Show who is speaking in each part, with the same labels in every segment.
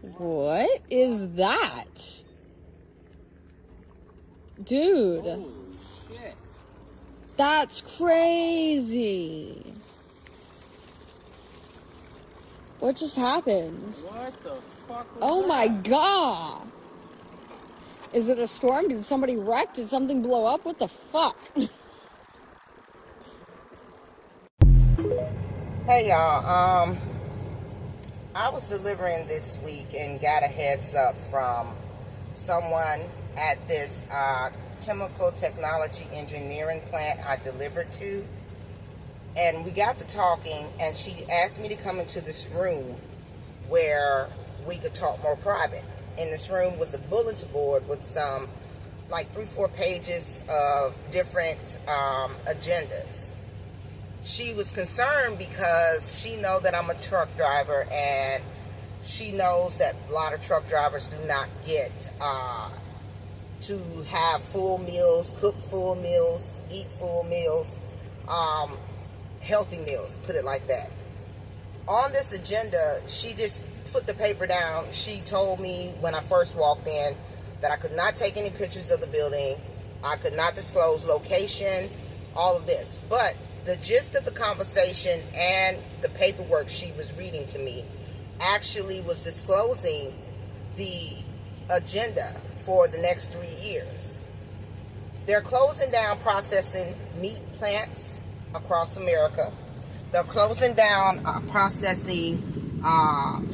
Speaker 1: What is that? Dude.
Speaker 2: Holy shit.
Speaker 1: That's crazy. What just happened?
Speaker 2: What the fuck was
Speaker 1: Oh
Speaker 2: that?
Speaker 1: my god. Is it a storm? Did somebody wreck? Did something blow up? What the fuck?
Speaker 3: Hey y'all, I was delivering this week and got a heads up from someone at this chemical technology engineering plant I delivered to, and we got to talking, and she asked me to come into this room where we could talk more private. In this room was a bulletin board with some like 3-4 pages of different agendas. She was concerned because she knows that I'm a truck driver, and she knows that a lot of truck drivers do not get to have full meals, cook full meals, eat full meals, healthy meals, put it like that. On this agenda, she just put the paper down. She told me when I first walked in that I could not take any pictures of the building, I could not disclose location, all of this. But the gist of the conversation and the paperwork she was reading to me actually was disclosing the agenda for the next 3 years. They're closing down processing meat plants across America. They're closing down processing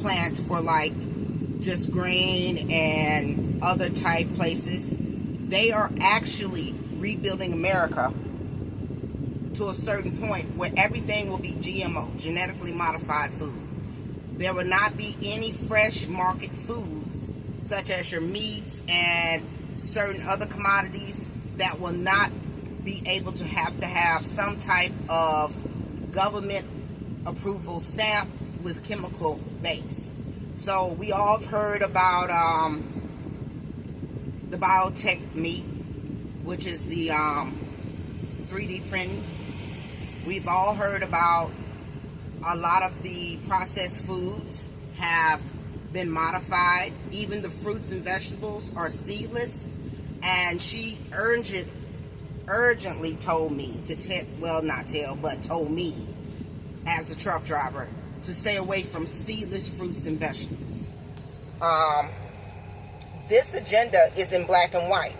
Speaker 3: plants for like just grain and other type places. They are actually rebuilding America to a certain point where everything will be GMO, genetically modified food. There will not be any fresh market foods such as your meats and certain other commodities that will not be able to have some type of government approval stamp with chemical base. So we all have heard about the biotech meat, which is the 3D printing. We've all heard about a lot of the processed foods have been modified. Even the fruits and vegetables are seedless. And she urgently told me to told me as a truck driver to stay away from seedless fruits and vegetables. This agenda is in black and white.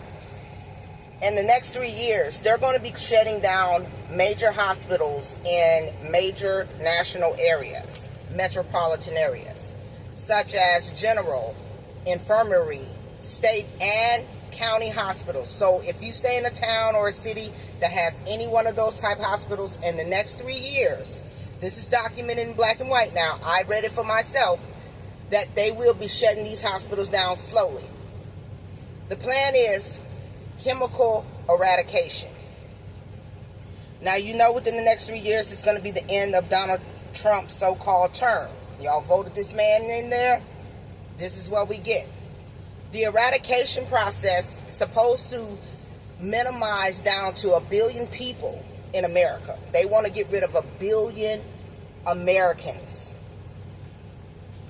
Speaker 3: In the next 3 years, they're going to be shutting down major hospitals in major national areas, metropolitan areas, such as general, infirmary, state, and county hospitals. So if you stay in a town or a city that has any one of those type hospitals in the next 3 years, this is documented in black and white now, I read it for myself, that they will be shutting these hospitals down slowly. The plan is chemical eradication. Now, you know within the next 3 years, it's going to be the end of Donald Trump's so-called term. Y'all voted this man in there. This is what we get. The eradication process is supposed to minimize down to 1 billion people in America. They want to get rid of 1 billion Americans.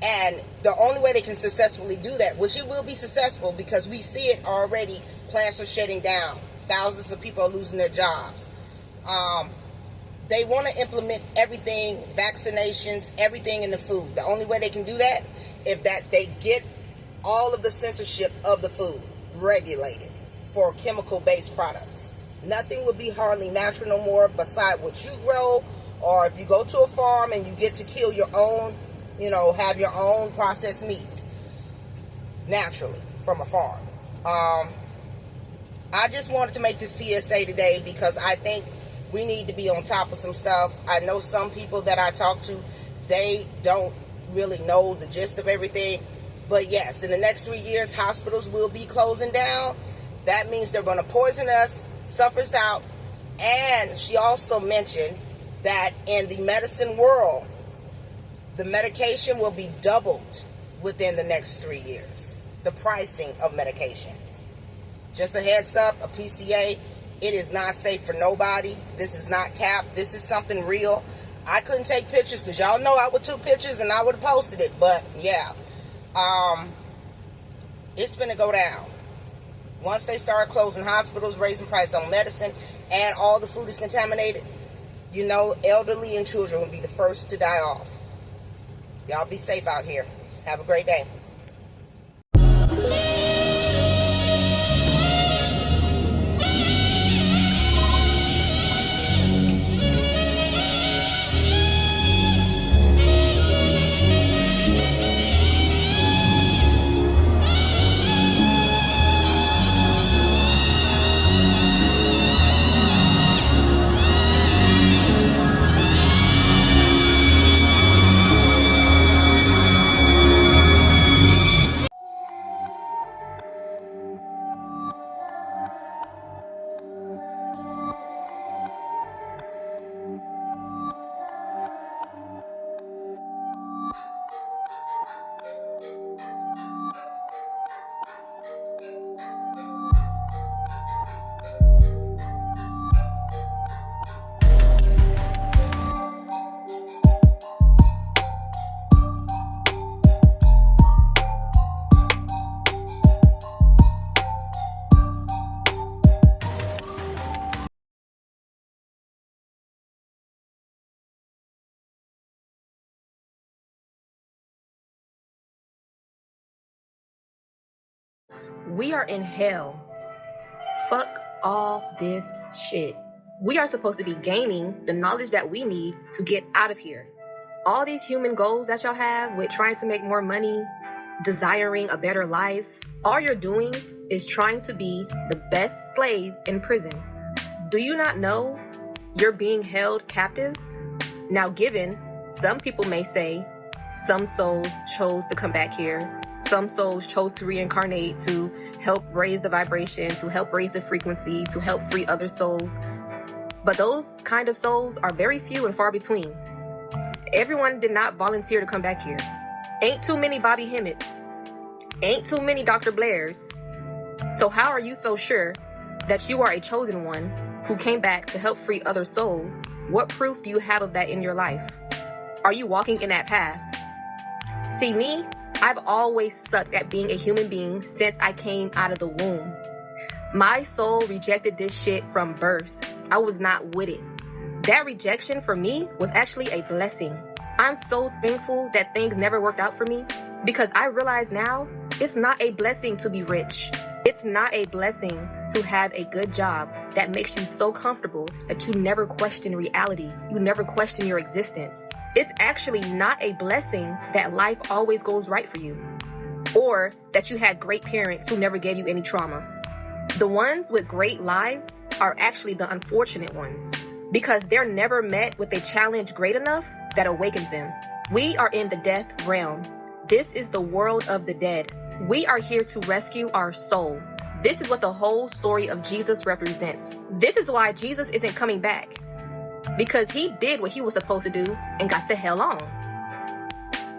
Speaker 3: And the only way they can successfully do that, which it will be successful because we see it already, plants are shutting down. Thousands of people are losing their jobs. They want to implement everything, vaccinations, everything in the food. The only way they can do that is that they get all of the censorship of the food regulated for chemical-based products. Nothing will be hardly natural no more beside what you grow, or if you go to a farm and you get to kill your own, have your own processed meats naturally from a farm. I just wanted to make this PSA today because I think we need to be on top of some stuff. I know some people that I talk to, they don't really know the gist of everything. But yes, in the next 3 years, hospitals will be closing down. That means they're going to poison us, suffer us out. And she also mentioned that in the medicine world, the medication will be doubled within the next 3 years. The pricing of medication. Just a heads up, a PCA, it is not safe for nobody. This is not cap. This is something real. I couldn't take pictures because y'all know I would took pictures and I would have posted it. But yeah, It's going to go down. Once they start closing hospitals, raising price on medicine, and all the food is contaminated, you know, elderly and children will be the first to die off. Y'all be safe out here. Have a great day.
Speaker 4: We are in hell. Fuck all this shit. We are supposed to be gaining the knowledge that we need to get out of here. All these human goals that y'all have with trying to make more money, desiring a better life, all you're doing is trying to be the best slave in prison. Do you not know you're being held captive? Now, given, some people may say some souls chose to come back here. Some souls chose to reincarnate to help raise the vibration, to help raise the frequency, to help free other souls. But those kind of souls are very few and far between. Everyone did not volunteer to come back here. Ain't too many Bobby Hemmett's. Ain't too many Dr. Blairs. So how are you so sure that you are a chosen one who came back to help free other souls? What proof do you have of that in your life? Are you walking in that path? See, me, I've always sucked at being a human being since I came out of the womb. My soul rejected this shit from birth. I was not with it. That rejection for me was actually a blessing. I'm so thankful that things never worked out for me because I realize now it's not a blessing to be rich. It's not a blessing to have a good job that makes you so comfortable that you never question reality. You never question your existence. It's actually not a blessing that life always goes right for you, or that you had great parents who never gave you any trauma. The ones with great lives are actually the unfortunate ones because they're never met with a challenge great enough that awakens them. We are in the death realm. This is the world of the dead. We are here to rescue our soul. This is what the whole story of Jesus represents. This is why Jesus isn't coming back, because he did what he was supposed to do and got the hell on.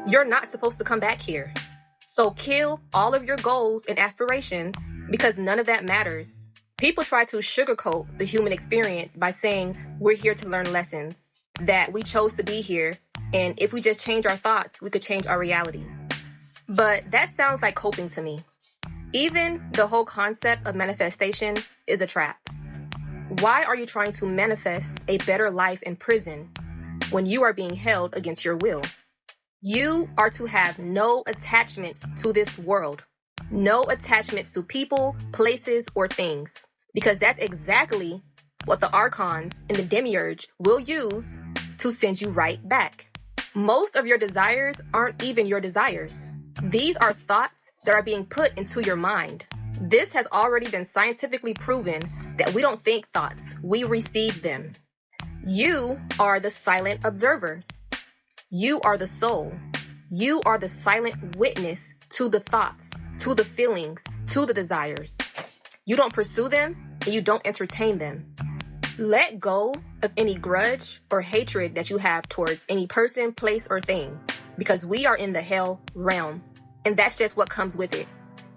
Speaker 4: You're not supposed to come back here. So kill all of your goals and aspirations because none of that matters. People try to sugarcoat the human experience by saying we're here to learn lessons, that we chose to be here, and if we just change our thoughts, we could change our reality. But that sounds like coping to me. Even the whole concept of manifestation is a trap. Why are you trying to manifest a better life in prison when you are being held against your will? You are to have no attachments to this world. No attachments to people, places, or things. Because that's exactly what the archons and the demiurge will use to send you right back. Most of your desires aren't even your desires. These are thoughts that are being put into your mind. This has already been scientifically proven that we don't think thoughts, we receive them. You are the silent observer. You are the soul. You are the silent witness to the thoughts, to the feelings, to the desires. You don't pursue them and you don't entertain them. Let go of any grudge or hatred that you have towards any person, place, or thing, because we are in the hell realm, and that's just what comes with it.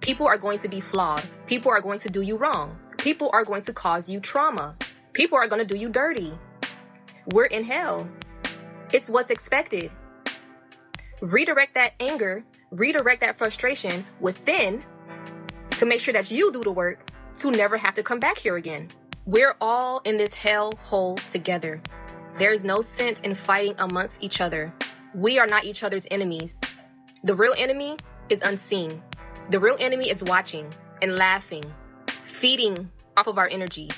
Speaker 4: People are going to be flawed. People are going to do you wrong. People are going to cause you trauma. People are going to do you dirty. We're in hell. It's what's expected. redirect that anger, redirect that frustration within to make sure that you do the work to never have to come back here again. We're all in this hell hole together. There's no sense in fighting amongst each other. We are not each other's enemies. The real enemy is unseen. The real enemy is watching and laughing, feeding off of our energy.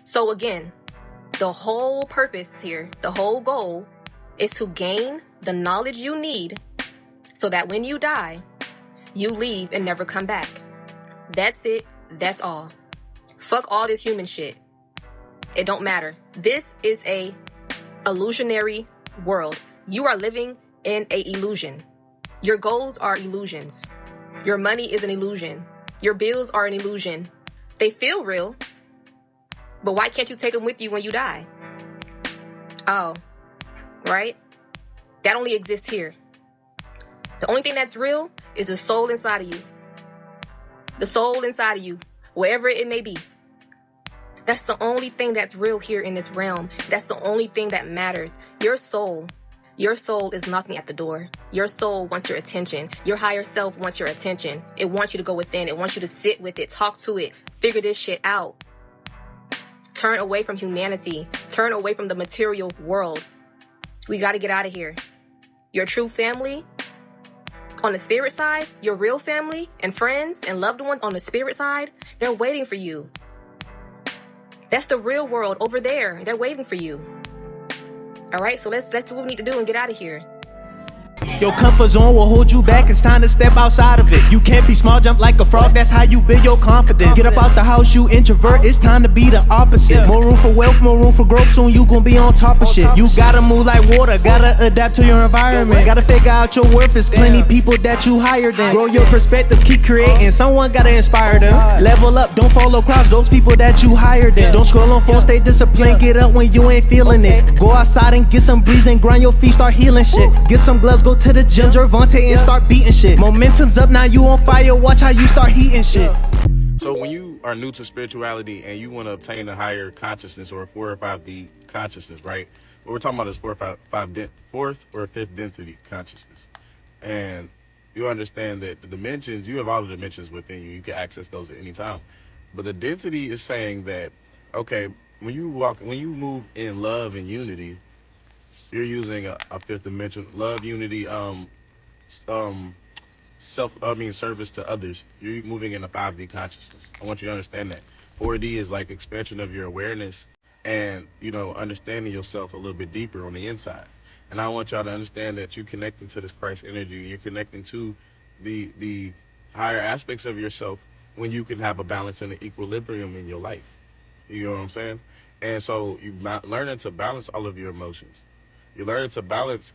Speaker 4: So again, the whole purpose here, the whole goal is to gain the knowledge you need so that when you die, you leave and never come back. That's it. That's all. Fuck all this human shit. It don't matter. This is a illusionary world. You are living in a illusion. Your goals are illusions. Your money is an illusion. Your bills are an illusion. They feel real, but why can't you take them with you when you die? Oh, right? That only exists here. The only thing that's real is the soul inside of you. The soul inside of you, wherever it may be. That's the only thing that's real here in this realm. That's the only thing that matters. Your soul is knocking at the door. Your soul wants your attention. Your higher self wants your attention. It wants you to go within. It wants you to sit with it, talk to it, figure this shit out. Turn away from humanity. Turn away from the material world. We got to get out of here. Your true family on the spirit side, your real family and friends and loved ones on the spirit side, they're waiting for you. That's the real world over there. They're waiting for you. All right, so let's do what we need to do and get out of here.
Speaker 5: Your comfort zone will hold you back, it's time to step outside of it. You can't be small, jump like a frog, that's how you build your confidence. Get up out the house, you introvert, it's time to be the opposite. More room for wealth, more room for growth, soon you gon' be on top of shit. You gotta move like water, gotta adapt to your environment. Gotta figure out your worth, it's plenty people that you hired than. Grow your perspective, keep creating, someone gotta inspire them. Level up, don't follow across those people that you hired than. Don't scroll on phone, stay disciplined, get up when you ain't feeling it. Go outside and get some breeze and grind your feet, start healing shit. Get some gloves, go to the gym, Gervonta, and start beating shit. Momentum's up, now you on fire, watch how you start heating shit.
Speaker 6: So when you are new to spirituality and you want to obtain a higher consciousness or a 4 or 5D consciousness, right? What we're talking about is fourth or fifth density consciousness. And you understand that the dimensions, you have all the dimensions within you. You can access those at any time. But the density is saying that, okay, when you move in love and unity, you're using a fifth dimension. Love, unity, service to others. You're moving in a 5D consciousness. I want you to understand that. 4D is like expansion of your awareness and, understanding yourself a little bit deeper on the inside. And I want y'all to understand that you're connecting to this Christ energy. You're connecting to the higher aspects of yourself when you can have a balance and an equilibrium in your life. You know what I'm saying? And so you're learning to balance all of your emotions. You're learning to balance,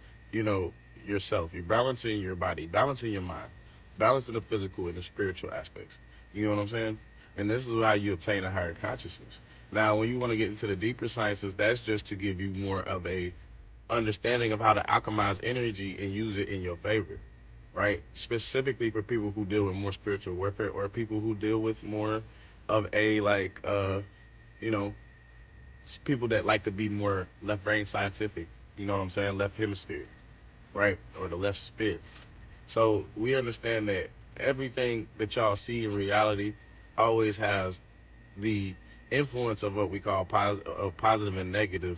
Speaker 6: yourself. You're balancing your body, balancing your mind, balancing the physical and the spiritual aspects. You know what I'm saying? And this is how you obtain a higher consciousness. Now, when you want to get into the deeper sciences, that's just to give you more of a understanding of how to alchemize energy and use it in your favor, right? Specifically for people who deal with more spiritual warfare or people who deal with more of a people that like to be more left brain scientific, you know what I'm saying? Left hemisphere, right? Or the left spirit. So we understand that everything that y'all see in reality always has the influence of what we call positive and negative.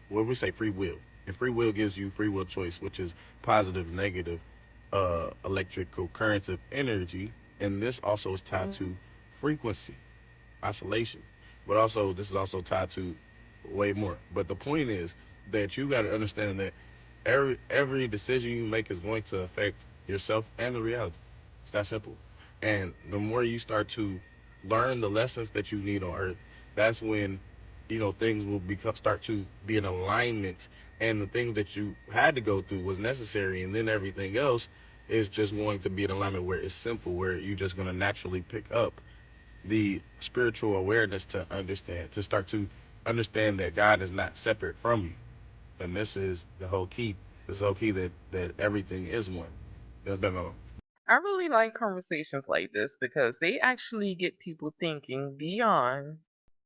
Speaker 6: When we say free will, and free will gives you free will choice, which is positive, negative, electrical currents of energy, and this also is tied to frequency, oscillation, but also this is also tied to way more. But the point is that you got to understand that every decision you make is going to affect yourself and the reality. It's that simple. And the more you start to learn the lessons that you need on earth, that's when things will start to be in alignment, and the things that you had to go through was necessary, and then everything else is just going to be in alignment where it's simple, where you're just going to naturally pick up the spiritual awareness to start to understand that God is not separate from you. And this is the whole key. This whole key that everything is one. That's been on.
Speaker 2: I really like conversations like this because they actually get people thinking beyond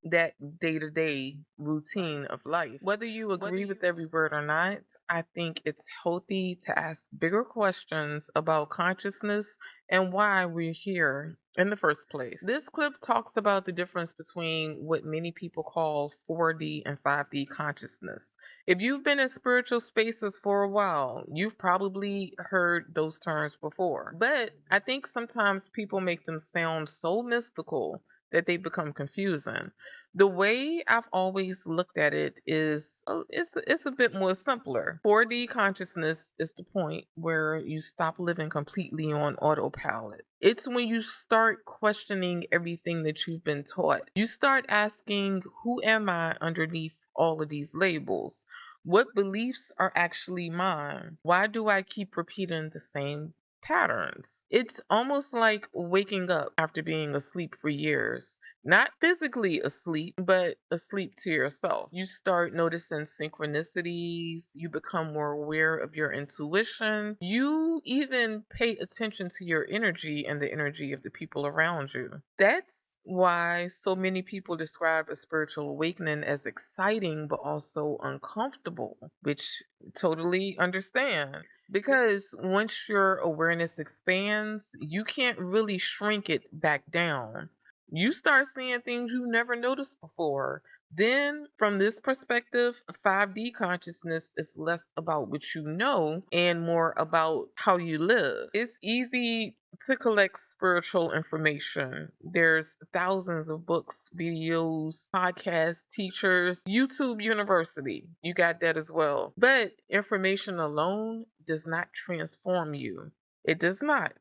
Speaker 7: that day-to-day routine of life. Whether you agree with every word or not, I think it's healthy to ask bigger questions about consciousness and why we're here in the first place. This clip talks about the difference between what many people call 4D and 5D consciousness. If you've been in spiritual spaces for a while, you've probably heard those terms before. But I think sometimes people make them sound so mystical that they become confusing. The way I've always looked at it is it's a bit more simpler. 4D consciousness is the point where you stop living completely on autopilot. It's when you start questioning everything that you've been taught. You start asking, who am I underneath all of these labels? What beliefs are actually mine? Why do I keep repeating the same patterns? It's almost like waking up after being asleep for years. Not physically asleep, but asleep to yourself. You start noticing synchronicities. You become more aware of your intuition. You even pay attention to your energy and the energy of the people around you. That's why so many people describe a spiritual awakening as exciting, but also uncomfortable, which totally understand. Because once your awareness expands, you can't really shrink it back down. You start seeing things you never noticed before. Then, from this perspective, 5D consciousness is less about what you know and more about how you live. It's easy to collect spiritual information. There's thousands of books, videos, podcasts, teachers, YouTube University. You got that as well. But information alone does not transform you. It does not.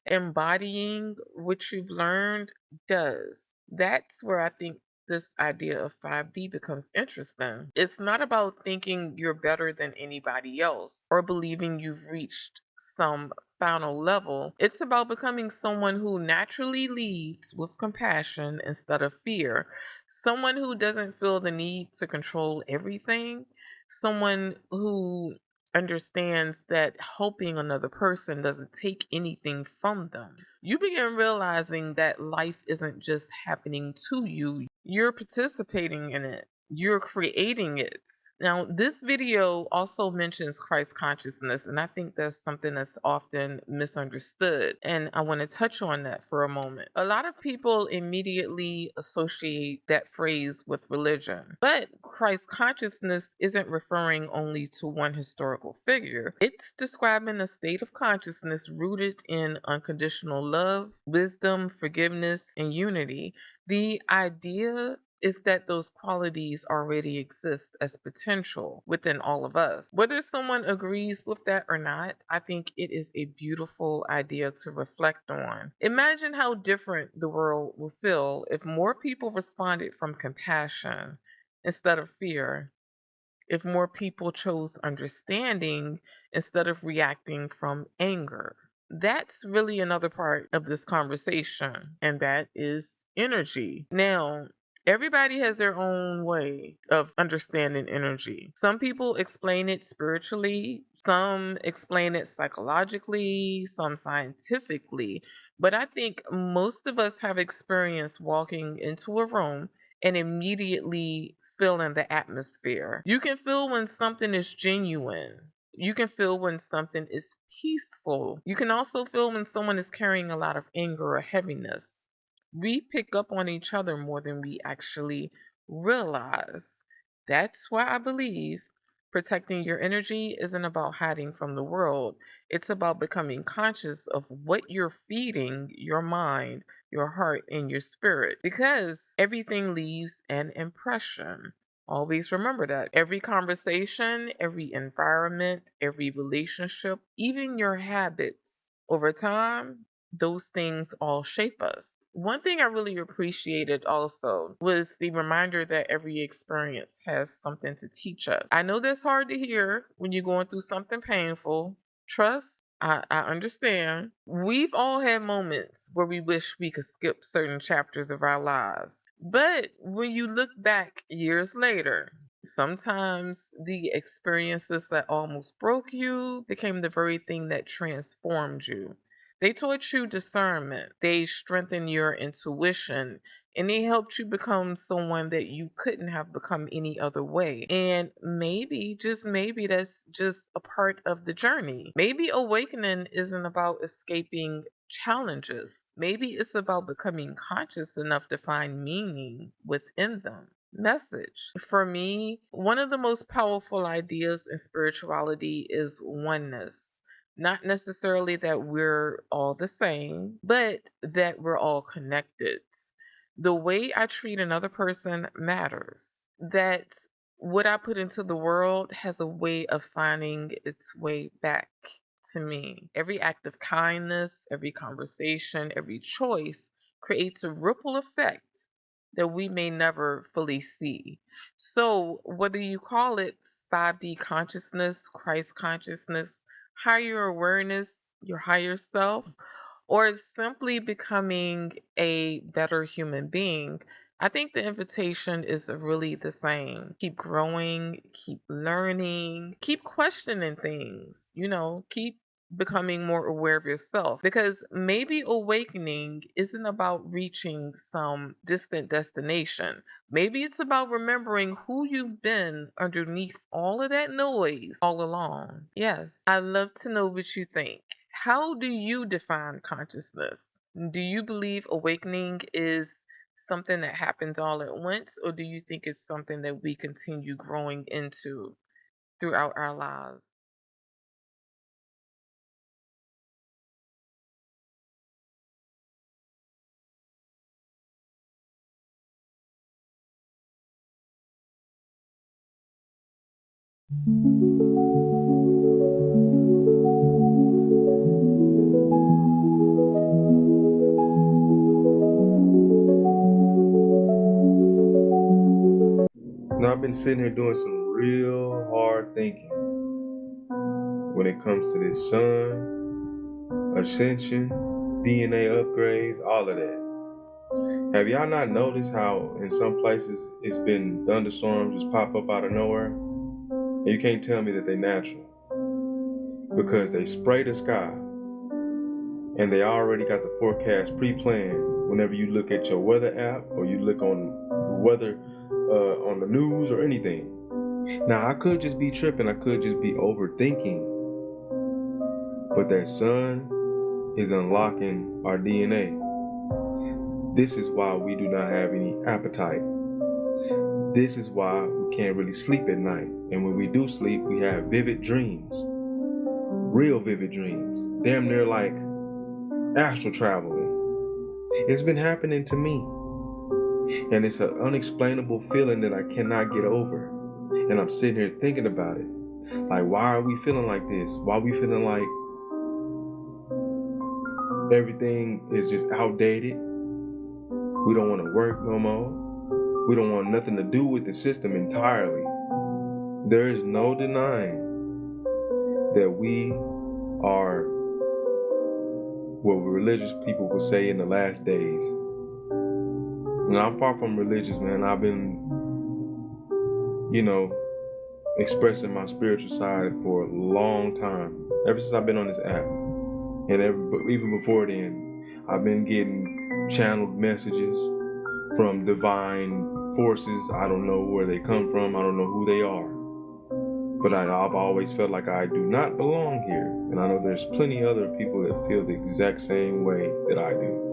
Speaker 7: Embodying what you've learned does. That's where I think this idea of 5D becomes interesting. It's not about thinking you're better than anybody else or believing you've reached some final level. It's about becoming someone who naturally leads with compassion instead of fear, someone who doesn't feel the need to control everything, someone who understands that helping another person doesn't take anything from them. You begin realizing that life isn't just happening to you, you're participating in it. You're creating it. Now, this video also mentions Christ consciousness, and I think that's something that's often misunderstood. And I want to touch on that for a moment. A lot of people immediately associate that phrase with religion, but Christ consciousness isn't referring only to one historical figure. It's describing a state of consciousness rooted in unconditional love, wisdom, forgiveness, and unity. The idea is that those qualities already exist as potential within all of us. Whether someone agrees with that or not, I think it is a beautiful idea to reflect on. Imagine how different the world would feel if more people responded from compassion instead of fear, if more people chose understanding instead of reacting from anger. That's really another part of this conversation, and that is energy. Now, everybody has their own way of understanding energy. Some people explain it spiritually, some explain it psychologically, some scientifically. But I think most of us have experienced walking into a room and immediately feeling the atmosphere. You can feel when something is genuine. You can feel when something is peaceful. You can also feel when someone is carrying a lot of anger or heaviness. We pick up on each other more than we actually realize. That's why I believe protecting your energy isn't about hiding from the world. It's about becoming conscious of what you're feeding your mind, your heart, and your spirit, because everything leaves an impression. Always remember that. Every conversation, every environment, every relationship, even your habits, over time, those things all shape us. One thing I really appreciated also was the reminder that every experience has something to teach us. I know that's hard to hear when you're going through something painful. Trust, I understand. We've all had moments where we wish we could skip certain chapters of our lives. But when you look back years later, sometimes the experiences that almost broke you became the very thing that transformed you. They taught you discernment. They strengthened your intuition. And they helped you become someone that you couldn't have become any other way. And maybe, just maybe, that's just a part of the journey. Maybe awakening isn't about escaping challenges. Maybe it's about becoming conscious enough to find meaning within them. Message. For me, one of the most powerful ideas in spirituality is oneness. Not necessarily that we're all the same, but that we're all connected. The way I treat another person matters. That what I put into the world has a way of finding its way back to me. Every act of kindness, every conversation, every choice creates a ripple effect that we may never fully see. So, whether you call it 5D consciousness, Christ consciousness, higher awareness, your higher self, or simply becoming a better human being, I think the invitation is really the same. Keep growing, keep learning, keep questioning things, keep becoming more aware of yourself, because maybe awakening isn't about reaching some distant destination. Maybe it's about remembering who you've been underneath all of that noise all along. Yes, I'd love to know what you think. How do you define consciousness? Do you believe awakening is something that happens all at once, or do you think it's something that we continue growing into throughout our lives?
Speaker 8: Now, I've been sitting here doing some real hard thinking when it comes to this sun, ascension, DNA upgrades, all of that. Have y'all not noticed how in some places it's been thunderstorms just pop up out of nowhere? And you can't tell me that they natural. Because they spray the sky and they already got the forecast pre-planned whenever you look at your weather app or you look on weather on the news or anything. Now, I could just be tripping, I could just be overthinking, but that sun is unlocking our DNA. This is why we do not have any appetite. This is why we can't really sleep at night. And when we do sleep, we have vivid dreams. Real vivid dreams. Damn near like astral traveling. It's been happening to me. And it's an unexplainable feeling that I cannot get over. And I'm sitting here thinking about it. Like, why are we feeling like this? Why are we feeling like everything is just outdated? We don't want to work no more. We don't want nothing to do with the system entirely. There is no denying that we are what religious people would say in the last days. And I'm far from religious, man. I've been, expressing my spiritual side for a long time. Ever since I've been on this app. And even before then, I've been getting channeled messages from divine forces. I don't know where they come from. I don't know who they are. But I've always felt like I do not belong here. And I know there's plenty other people that feel the exact same way that I do.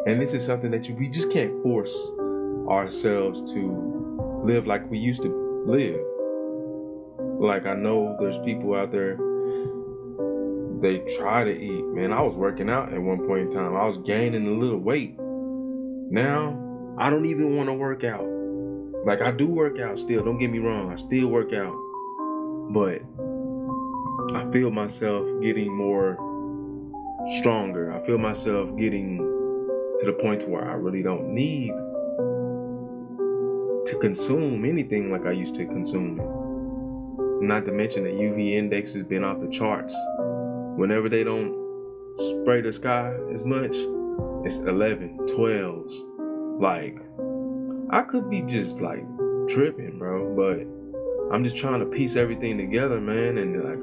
Speaker 8: And this is something that we just can't force ourselves to live like we used to live. Like, I know there's people out there, they try to eat. Man, I was working out at one point in time. I was gaining a little weight. Now, I don't even want to work out. Like, I do work out still, don't get me wrong. I still work out. But I feel myself getting more stronger. I feel myself getting to the point to where I really don't need to consume anything like I used to consume it. Not to mention the UV index has been off the charts. Whenever they don't spray the sky as much, it's 11, 12s. Like, I could be just like tripping, bro, but I'm just trying to piece everything together, man. And like,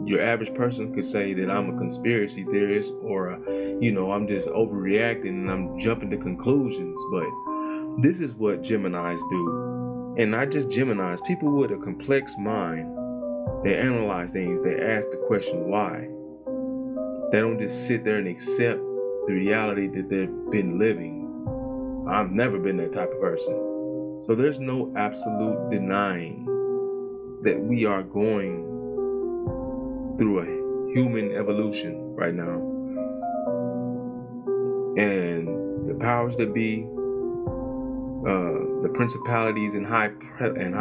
Speaker 8: Your average person could say that I'm a conspiracy theorist, or I'm just overreacting and I'm jumping to conclusions. But this is what Geminis do, and not just Geminis. People with a complex mind, they analyze things. They ask the question why. They don't just sit there and accept the reality that they've been living. I've never been that type of person. So there's no absolute denying that we are going through a human evolution right now. And the powers that be, the principalities in high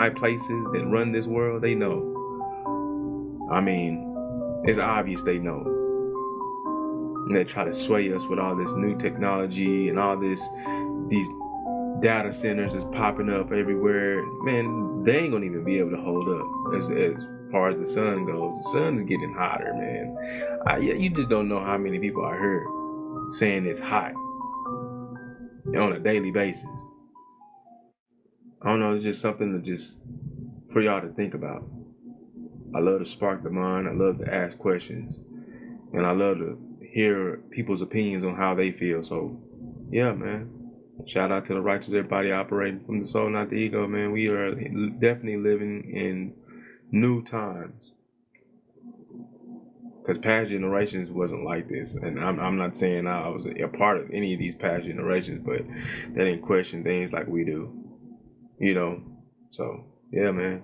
Speaker 8: places that run this world, they know. I mean, it's obvious they know. And they try to sway us with all this new technology and all these data centers is popping up everywhere. Man, they ain't gonna even be able to hold up as far as the sun goes. The sun's getting hotter, man. You just don't know how many people I heard saying it's hot on a daily basis. I don't know, it's just something for y'all to think about. I love to spark the mind. I love to ask questions. And I love to hear people's opinions on how they feel. So, yeah, man. Shout out to the righteous, everybody operating from the soul, not the ego, man. We are definitely living in new times. Because past generations wasn't like this. And I'm not saying I was a part of any of these past generations, but they didn't question things like we do. So, yeah, man.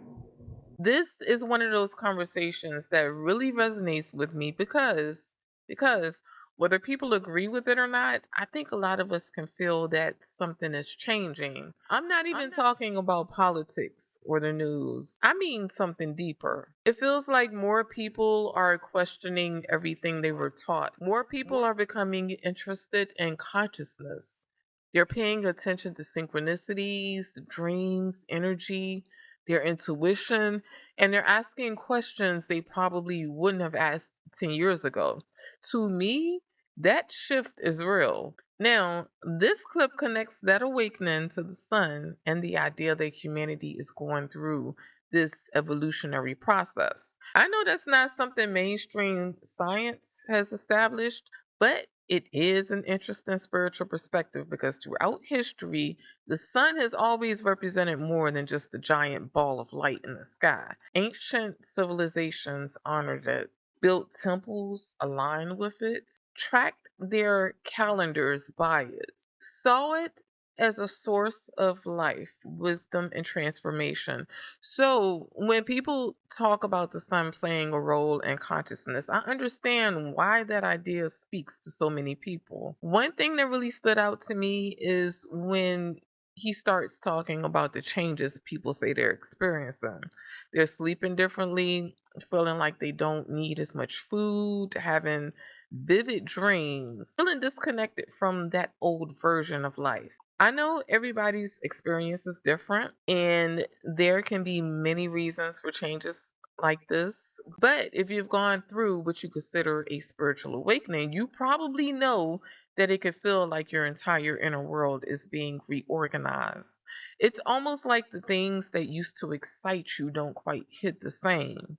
Speaker 7: This is one of those conversations that really resonates with me because whether people agree with it or not, I think a lot of us can feel that something is changing. I'm not even talking about politics or the news. I mean something deeper. It feels like more people are questioning everything they were taught. More people are becoming interested in consciousness. They're paying attention to synchronicities, dreams, energy, their intuition, and they're asking questions they probably wouldn't have asked 10 years ago. To me, that shift is real. Now, this clip connects that awakening to the sun and the idea that humanity is going through this evolutionary process. I know that's not something mainstream science has established, but it is an interesting spiritual perspective because throughout history, the sun has always represented more than just a giant ball of light in the sky. Ancient civilizations honored it, built temples aligned with it, tracked their calendars by it, saw it as a source of life, wisdom, and transformation. So when people talk about the sun playing a role in consciousness, I understand why that idea speaks to so many people. One thing that really stood out to me is when he starts talking about the changes people say they're experiencing. They're sleeping differently, feeling like they don't need as much food, having vivid dreams, feeling disconnected from that old version of life. I know everybody's experience is different, and there can be many reasons for changes like this. But if you've gone through what you consider a spiritual awakening, you probably know that it could feel like your entire inner world is being reorganized. It's almost like the things that used to excite you don't quite hit the same.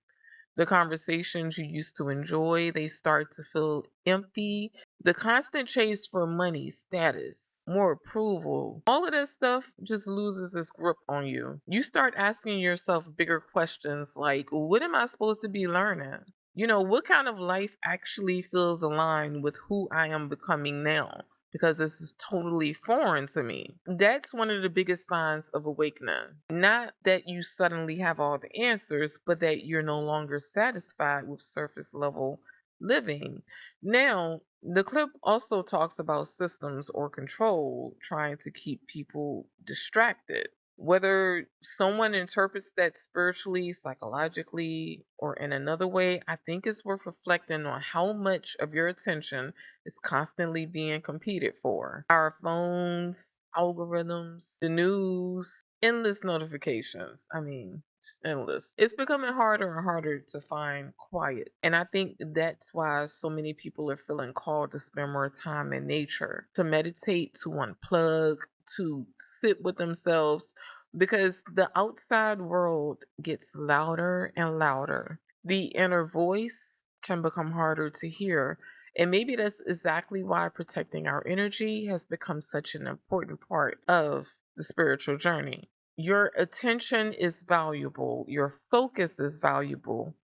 Speaker 7: The conversations you used to enjoy, they start to feel empty. The constant chase for money, status, more approval, all of that stuff just loses its grip on you. You start asking yourself bigger questions like, what am I supposed to be learning? What kind of life actually feels aligned with who I am becoming now? Because this is totally foreign to me. That's one of the biggest signs of awakening. Not that you suddenly have all the answers, but that you're no longer satisfied with surface level living. Now, the clip also talks about systems or control trying to keep people distracted. Whether someone interprets that spiritually, psychologically, or in another way, I think it's worth reflecting on how much of your attention is constantly being competed for. Our phones, algorithms, the news, endless notifications. I mean, just endless. It's becoming harder and harder to find quiet. And I think that's why so many people are feeling called to spend more time in nature, to meditate, to unplug, to sit with themselves, because the outside world gets louder and louder. The inner voice can become harder to hear. And maybe that's exactly why protecting our energy has become such an important part of the spiritual journey. Your attention is valuable, your focus is valuable.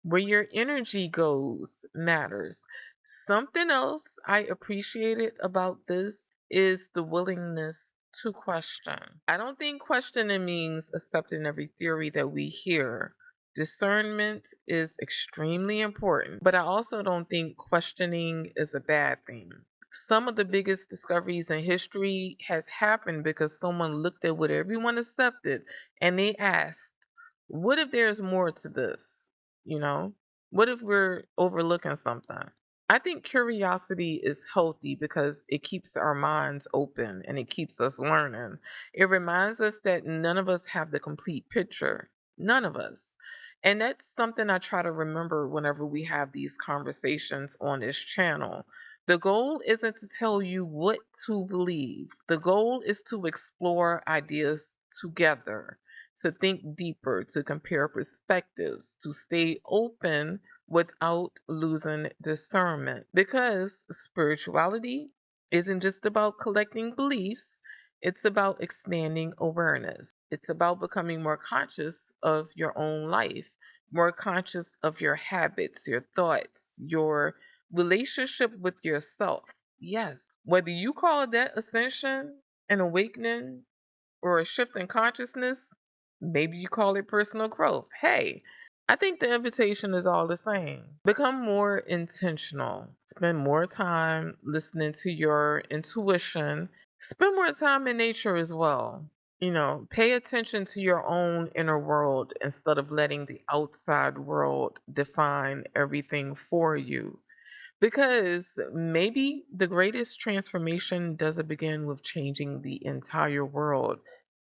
Speaker 7: Where your energy goes matters. Something else I appreciated about this is the willingness to question. I don't think questioning means accepting every theory that we hear. Discernment is extremely important, but I also don't think questioning is a bad thing. Some of the biggest discoveries in history has happened because someone looked at what everyone accepted and they asked, what if there's more to this? You know, what if we're overlooking something? I think curiosity is healthy because it keeps our minds open and it keeps us learning. It reminds us that none of us have the complete picture. None of us. And that's something I try to remember whenever we have these conversations on this channel. The goal isn't to tell you what to believe, the goal is to explore ideas together, to think deeper, to compare perspectives, to stay open without losing discernment. Because spirituality isn't just about collecting beliefs, it's about expanding awareness. It's about becoming more conscious of your own life, more conscious of your habits, your thoughts, your relationship with yourself. Yes, whether you call that ascension, an awakening, or a shift in consciousness, maybe you call it personal growth. Hey, I think the invitation is all the same. Become more intentional. Spend more time listening to your intuition. Spend more time in nature as well. Pay attention to your own inner world instead of letting the outside world define everything for you. Because maybe the greatest transformation doesn't begin with changing the entire world.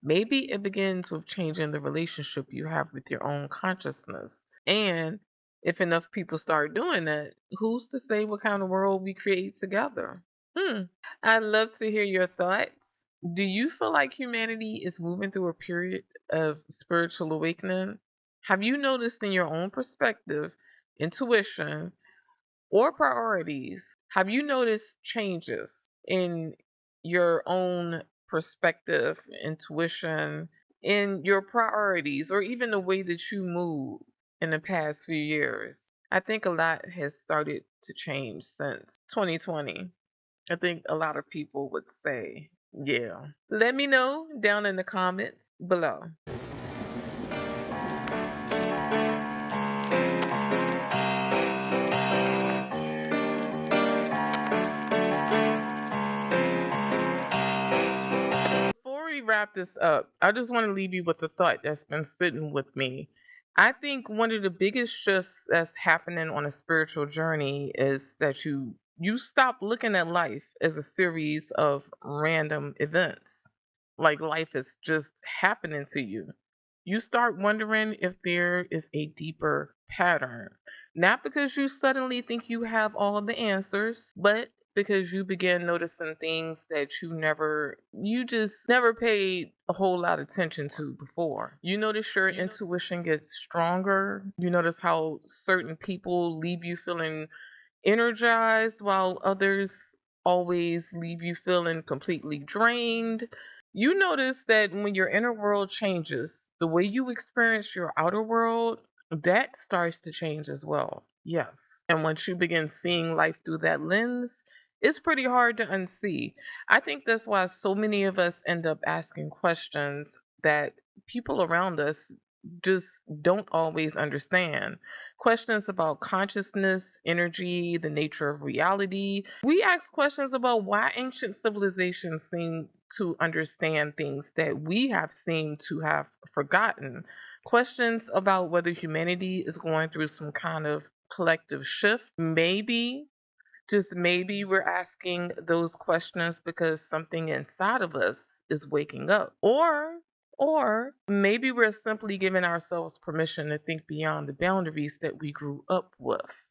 Speaker 7: Maybe it begins with changing the relationship you have with your own consciousness. And if enough people start doing that, who's to say what kind of world we create together? I'd love to hear your thoughts. Do you feel like humanity is moving through a period of spiritual awakening? Have you noticed in your own perspective, intuition, or priorities, have you noticed changes in your own perspective, intuition, in your priorities, or even the way that you move in the past few years? I think a lot has started to change since 2020. I think a lot of people would say, yeah. Let me know down in the comments below. Before we wrap this up, I just want to leave you with a thought that's been sitting with me. I think one of the biggest shifts that's happening on a spiritual journey is that you stop looking at life as a series of random events. Like life is just happening to you. You start wondering if there is a deeper pattern. Not because you suddenly think you have all the answers, but because you begin noticing things that you just never paid a whole lot of attention to before. You notice your intuition gets stronger. You notice how certain people leave you feeling energized while others always leave you feeling completely drained. You notice that when your inner world changes, the way you experience your outer world, that starts to change as well. Yes. And once you begin seeing life through that lens, it's pretty hard to unsee. I think that's why so many of us end up asking questions that people around us just don't always understand. Questions about consciousness, energy, the nature of reality. We ask questions about why ancient civilizations seem to understand things that we have seemed to have forgotten. Questions about whether humanity is going through some kind of collective shift. Maybe, just maybe, we're asking those questions because something inside of us is waking up. Or maybe we're simply giving ourselves permission to think beyond the boundaries that we grew up with.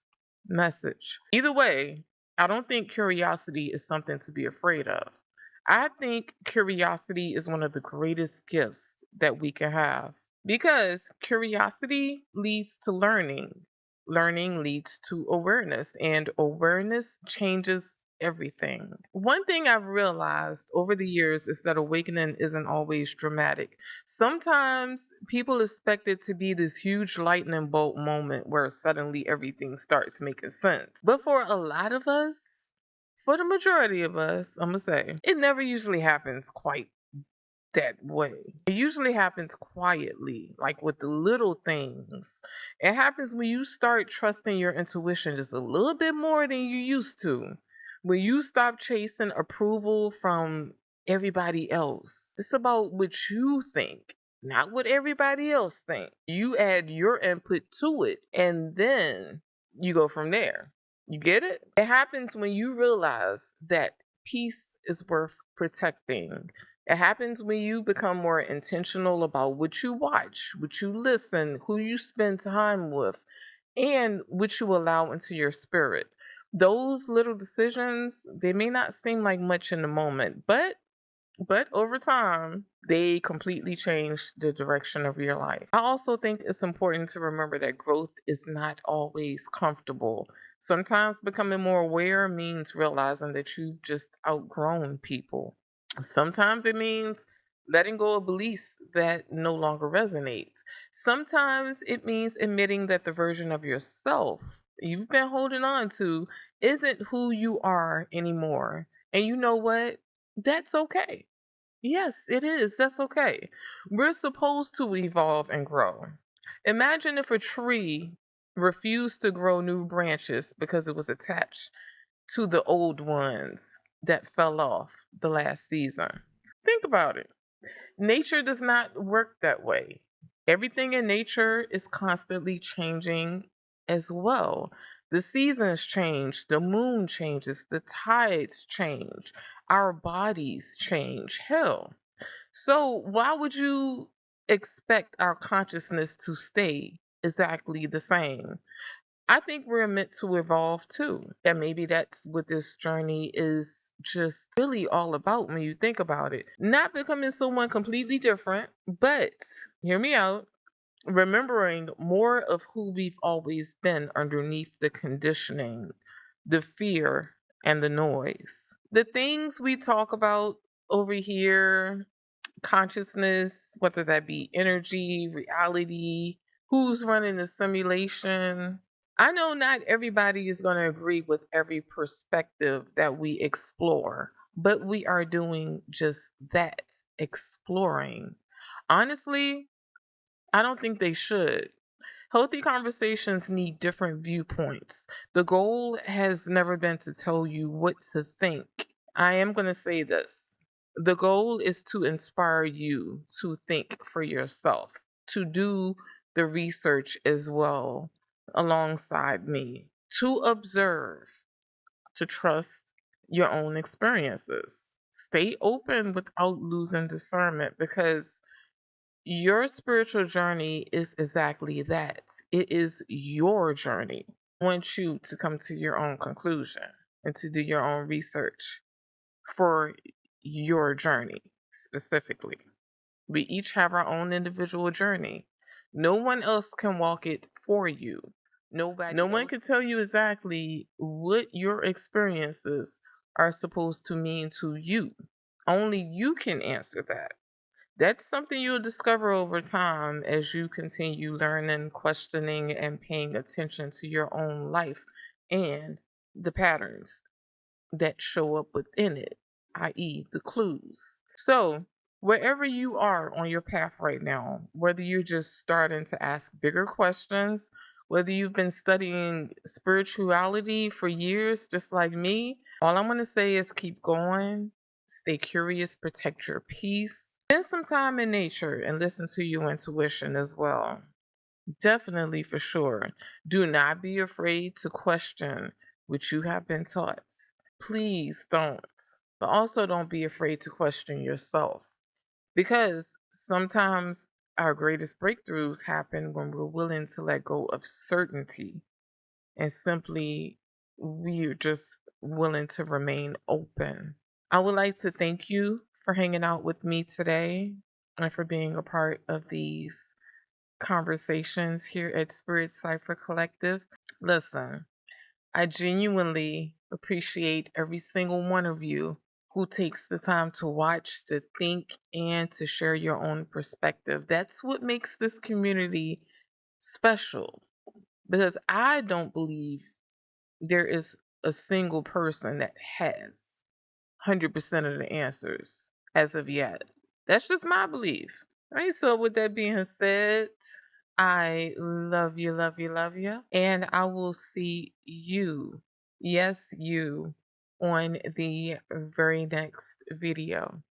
Speaker 7: Message. Either way, I don't think curiosity is something to be afraid of. I think curiosity is one of the greatest gifts that we can have. Because curiosity leads to learning, learning leads to awareness, and awareness changes everything. One thing I've realized over the years is that awakening isn't always dramatic. Sometimes people expect it to be this huge lightning bolt moment where suddenly everything starts making sense. But for a lot of us, for the majority of us, I'm gonna say, it never usually happens quite that way. It usually happens quietly, like with the little things. It happens when you start trusting your intuition just a little bit more than you used to. When you stop chasing approval from everybody else. It's about what you think, not what everybody else think. You add your input to it and then you go from there. You get it? It happens when you realize that peace is worth protecting. It happens when you become more intentional about what you watch, what you listen, who you spend time with, and what you allow into your spirit. Those little decisions, they may not seem like much in the moment, but over time, they completely change the direction of your life. I also think it's important to remember that growth is not always comfortable. Sometimes becoming more aware means realizing that you've just outgrown people. Sometimes it means letting go of beliefs that no longer resonates. Sometimes it means admitting that the version of yourself you've been holding on to isn't who you are anymore. And you know what? That's okay. Yes, it is. That's okay. We're supposed to evolve and grow. Imagine if a tree refused to grow new branches because it was attached to the old ones that fell off the last season. Think about it. Nature does not work that way. Everything in nature is constantly changing as well. The seasons change, the moon changes, the tides change, our bodies change. Hell. So, why would you expect our consciousness to stay exactly the same? I think we're meant to evolve too. And maybe that's what this journey is just really all about when you think about it. Not becoming someone completely different, but hear me out, remembering more of who we've always been underneath the conditioning, the fear, and the noise. The things we talk about over here, consciousness, whether that be energy, reality, who's running the simulation. I know not everybody is going to agree with every perspective that we explore, but we are doing just that, exploring. Honestly, I don't think they should. Healthy conversations need different viewpoints. The goal has never been to tell you what to think. I am going to say this. The goal is to inspire you to think for yourself, to do the research as well alongside me, to observe, to trust your own experiences. Stay open without losing discernment because your spiritual journey is exactly that. It is your journey. I want you to come to your own conclusion and to do your own research for your journey specifically. We each have our own individual journey. No one else can walk it for you. No one can tell you exactly what your experiences are supposed to mean to you. Only you can answer that. That's something you'll discover over time as you continue learning, questioning, and paying attention to your own life and the patterns that show up within it, i.e., the clues. So, wherever you are on your path right now, whether you're just starting to ask bigger questions, whether you've been studying spirituality for years, just like me, all I'm going to say is keep going, stay curious, protect your peace. Spend some time in nature and listen to your intuition as well. Definitely, for sure. Do not be afraid to question what you have been taught. Please don't. But also don't be afraid to question yourself because sometimes our greatest breakthroughs happen when we're willing to let go of certainty and simply we're just willing to remain open. I would like to thank you for hanging out with me today and for being a part of these conversations here at Spirit Cipher Collective. Listen, I genuinely appreciate every single one of you who takes the time to watch, to think, and to share your own perspective. That's what makes this community special, because I don't believe there is a single person that has 100% of the answers as of yet. That's just my belief. All right, so with that being said, I love you, love you, love you. And I will see you, yes, you, on the very next video.